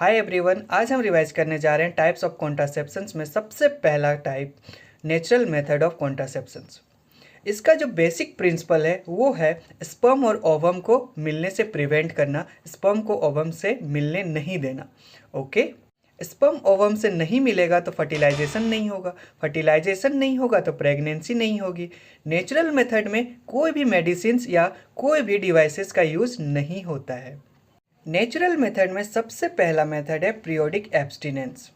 Hi everyone, आज हम revise करने जा रहे हैं टाइप्स ऑफ कॉन्ट्रासेप्शंस में सबसे पहला टाइप नेचुरल मेथड ऑफ कॉन्ट्रासेप्शंस। इसका जो बेसिक प्रिंसिपल है वो है स्पर्म और ओवम को मिलने से प्रिवेंट करना, स्पर्म को ओवम से मिलने नहीं देना। ओके, स्पर्म ओवम से नहीं मिलेगा तो फर्टिलाइजेशन नहीं होगा, फर्टिलाइजेशन नहीं होगा तो प्रेगनेंसी नहीं होगी। नेचुरल मेथड में कोई भी मेडिसिन या कोई भी डिवाइसेस का यूज़ नहीं होता है। नेचुरल मेथड में सबसे पहला मेथड है पीरियोडिक एब्स्टिनेंस।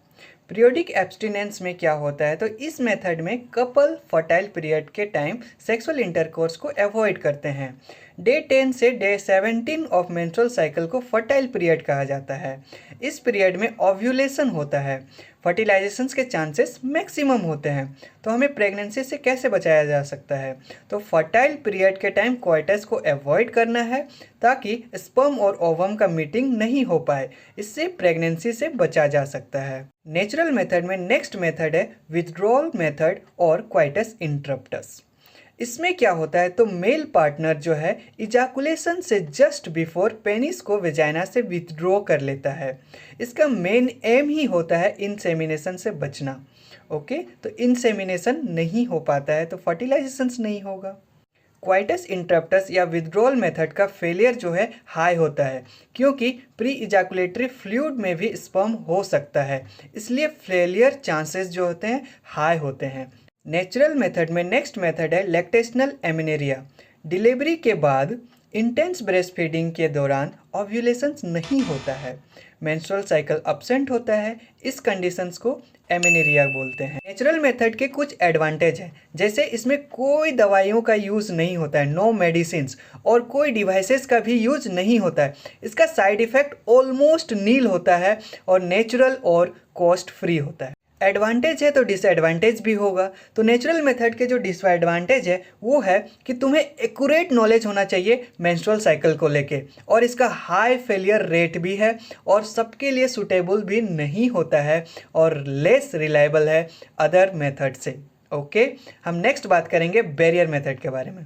पीरियोडिक एब्स्टिनेंस में क्या होता है, तो इस मेथड में कपल फर्टाइल पीरियड के टाइम सेक्सुअल इंटरकोर्स को अवॉइड करते हैं। डे 10 से डे 17 ऑफ मेंस्ट्रुअल साइकिल को फर्टाइल पीरियड कहा जाता है। इस पीरियड में ओव्यूलेशन होता है, फर्टिलाइजेशन के चांसेस मैक्सिमम होते हैं। तो हमें प्रेगनेंसी से कैसे बचाया जा सकता है, तो फर्टाइल पीरियड के टाइम कोइटस को अवॉइड करना है ताकि स्पर्म और ओवम का मीटिंग नहीं हो पाए, इससे प्रेगनेंसी से बचा जा सकता है। नेचुरल मेथड में नेक्स्ट मेथड है विथड्रॉल मेथड और कोइटस इंटरप्टस। इसमें क्या होता है, तो मेल पार्टनर जो है इजाकुलेशन से जस्ट बिफोर पेनिस को वेजाइना से विथड्रॉ कर लेता है। इसका मेन एम ही होता है इंसेमिनेशन से बचना। ओके, तो इंसेमिनेशन नहीं हो पाता है तो फर्टिलाइजेशन नहीं होगा। क्वाइटस इंटरप्टस या विथड्रॉल मेथड का फेलियर जो है हाई होता है, क्योंकि प्री इजाकुलेटरी फ्लूइड में भी स्पर्म हो सकता है, इसलिए फेलियर चांसेस जो होते हैं हाई होते हैं। नेचुरल मेथड में नेक्स्ट मेथड है लैक्टेशनल एमिनेरिया। डिलीवरी के बाद इंटेंस ब्रेस्ट फीडिंग के दौरान ओव्यूलेशन नहीं होता है, मेंस्ट्रुअल साइकिल अब्सेंट होता है, इस कंडीशंस को एमिनेरिया बोलते हैं। नेचुरल मेथड के कुछ एडवांटेज हैं, जैसे इसमें कोई दवाइयों का यूज़ नहीं होता है, नो मेडिसिन्स, और कोई डिवाइसेस का भी यूज नहीं होता है। इसका साइड इफ़ेक्ट ऑलमोस्ट नील होता है और नेचुरल और कॉस्ट फ्री होता है। एडवांटेज है तो डिसएडवांटेज भी होगा। तो नेचुरल मेथड के जो डिसएडवांटेज है वो है कि तुम्हें एक्यूरेट नॉलेज होना चाहिए मेंस्ट्रुअल साइकिल को लेके, और इसका हाई फेलियर रेट भी है और सबके लिए सूटेबल भी नहीं होता है और लेस रिलायबल है अदर मेथड से। ओके, हम नेक्स्ट बात करेंगे बैरियर मेथड के बारे में।